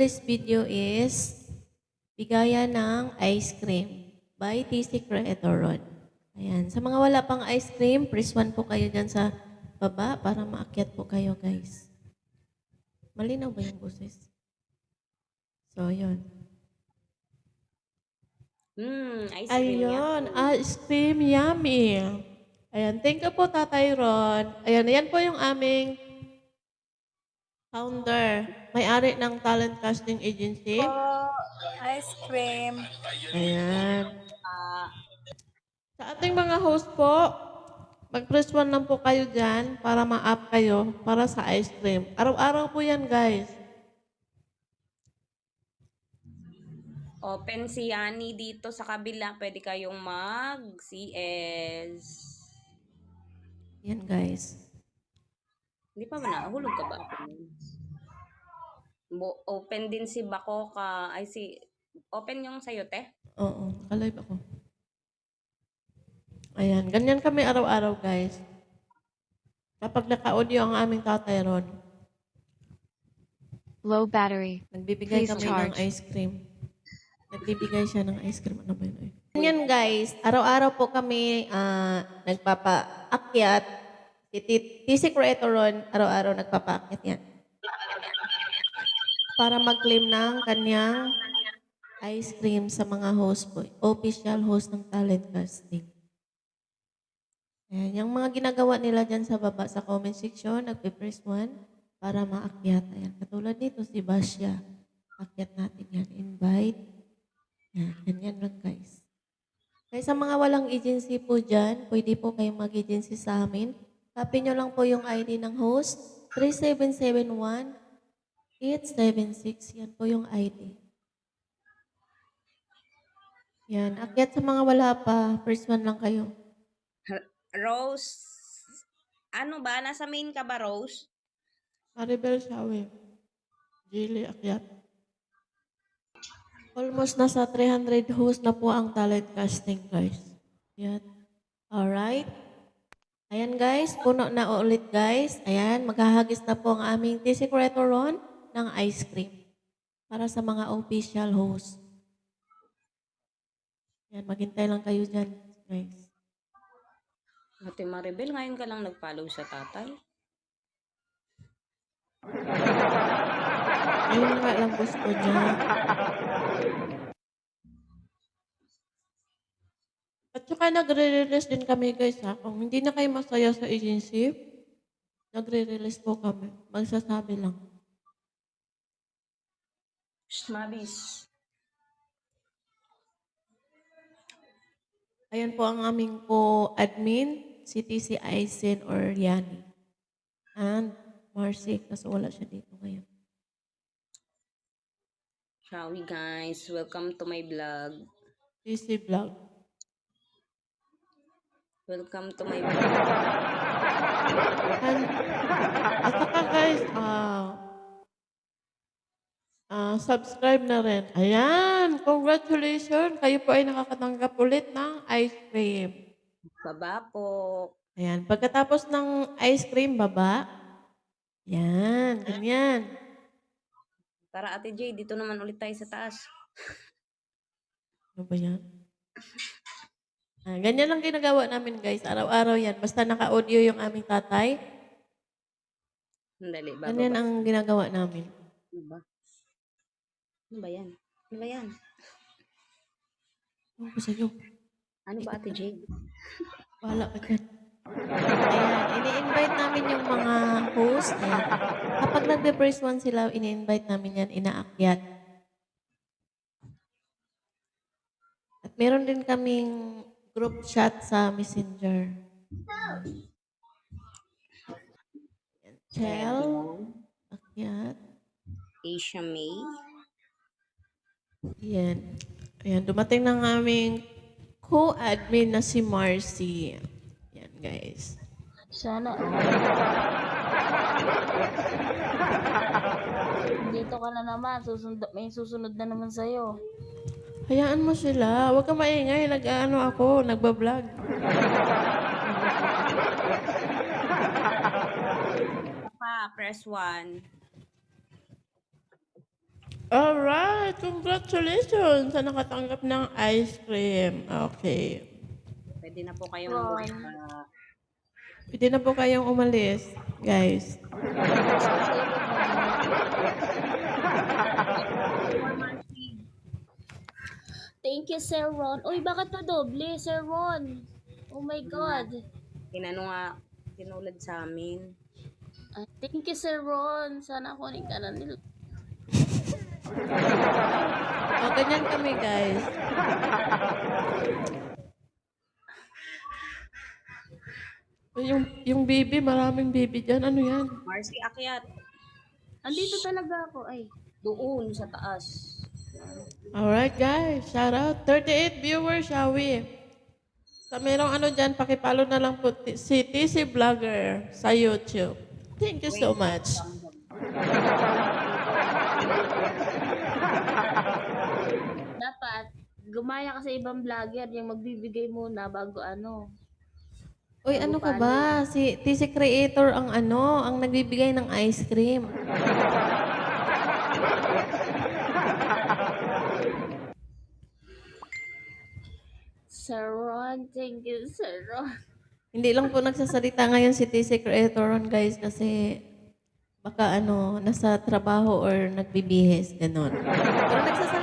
today's video is bigayan ng ice cream by TC Creator Ron. Ayan. Sa mga wala pang ice cream, press 1 po kayo dyan sa baba para maakyat po kayo, guys. Malinaw ba yung boses? So, yun. Ice cream Ayun, ice cream yummy. Ayan, thank you po, Tatay Ron. Ayan, ayan po yung aming founder, may-ari ng Talent Casting Agency. Ice cream. Ayan. Ah, Sa ating mga host po, mag-press 1 lang po kayo dyan para ma-up kayo para sa ice cream. Araw-araw po yan, guys. open si Yani dito sa kabila. Pwede kayong mag-CS. Yan, guys. Hindi pa ba nahulog ka ba? Open din si Bakoka. Open yung sayo, te? Oo, nakalive ako. Ayan, ganyan kami araw-araw, guys. Kapag naka-audio ang aming Tatay Ron, Low battery. nagbibigay Please kami charge. ng ice cream. Nagbibigay siya ng ice cream. Ano ba yun? Ganyan, guys. Araw-araw po kami nagpapaakyat. Si TC Creator Ron, araw-araw nagpapaakyat yan. Para mag-claim ng kanyang ice cream sa mga host po. Official host ng talent casting. Ayan, yung mga ginagawa nila dyan sa baba sa comment section, nagpe-press 1 para maakyat. Ayan, katulad nito si Basya. Akyat natin yan. Invite. Yan, ganyan lang, guys. Kaya sa mga walang agency po dyan, pwede po kayong mag-agency sa amin. Copy nyo lang po yung ID ng host, 3771-876. Yan po yung ID. Yan, akyat sa mga wala pa, first 1 lang kayo. Rose, ano ba? Nasa main ka ba, Rose? Maribel Shawe. Jilly akyat. Almost nasa 300 host na po ang talent casting, guys. Yan. Alright. Ayan, guys. Puno na ulit, guys. Ayan, maghahagis na po ang aming TC Creator Ron ng ice cream para sa mga official host. Yan, maghintay lang kayo dyan, guys. Ate Maribel, ngayon ka lang nag-follow sa tatay. Ayun nga lang gusto niya. At saka nagre-release din kami, guys, ha. Kung hindi na kayo masaya sa agency, nagre-release po kami. Magsasabi lang. Mabis. Ayan po ang aming co-admin, si TC Aizen or Yani. And Marcy, kasi wala siya dito ngayon. Shall we, guys? Welcome to my vlog. TC Vlog. Welcome to my vlog. And, at saka guys, subscribe na rin. Ayan, congratulations. Kayo po ay nakakatanggap ulit ng ice cream. Baba po. Ayan, pagkatapos ng ice cream, baba. Yan, ganyan. Tara, Ate J, dito naman ulit tayo sa taas. Ano ba yan? Ganyan lang ginagawa namin, guys. Araw-araw yan. Basta naka-audio yung aming tatay. Dali, Ganyan bababa. ang ginagawa namin. Ano ba? Ano ba yan? Ano ba yan? Ano ba sa'yo? Ano ba, Ate J? Bahala ka dyan. Ayan, ini-invite namin yung mga host. Ayan. Kapag nagbe-press 1 sila, ini-invite namin yan, inaakyat. At meron din kaming group chat sa Messenger. Ayan, Chel, akyat. Asia May. Ayan. Ayan, dumating na ng aming co-admin na si Marcy. Ayan, guys. Sana. Dito ka na naman. May susunod na naman sa'yo. Hayaan mo sila. Huwag ka maingay. Nagbablog. Pa, press 1. Alright, congratulations sa nakatanggap ng ice cream. Okay. Pwede na po kayong Ron. bumaba. Pwede na po kayong umalis, guys. Thank you, Sir Ron. Uy, bakit na doble, Sir Ron? Oh my God. Tinano nga, tinulad sa amin. Thank you, Sir Ron. Sana kunin ka na nila. O, ganyan kami, guys. Yung baby, maraming baby dyan. Ano yan? Marcy, akyat. Andito talaga ako. Ay, Doon sa taas. Alright, guys. Shout out. 38 viewers, shall we? Sa merong ano dyan, pakipalo na lang po si TC Vlogger sa YouTube. Thank you so much. dapat gumaya ka sa ibang vlogger yung magbibigay muna bago ano. Uy, ano ka ba? Si TC Creator ang ano, ang nagbibigay ng ice cream. Sir Ron, thank you, Sir Ron. Hindi lang po nagsasalita ngayon si TC Creator ron, guys, kasi baka ano, nasa trabaho or nagbibihis, ganun. Pero nagsasalita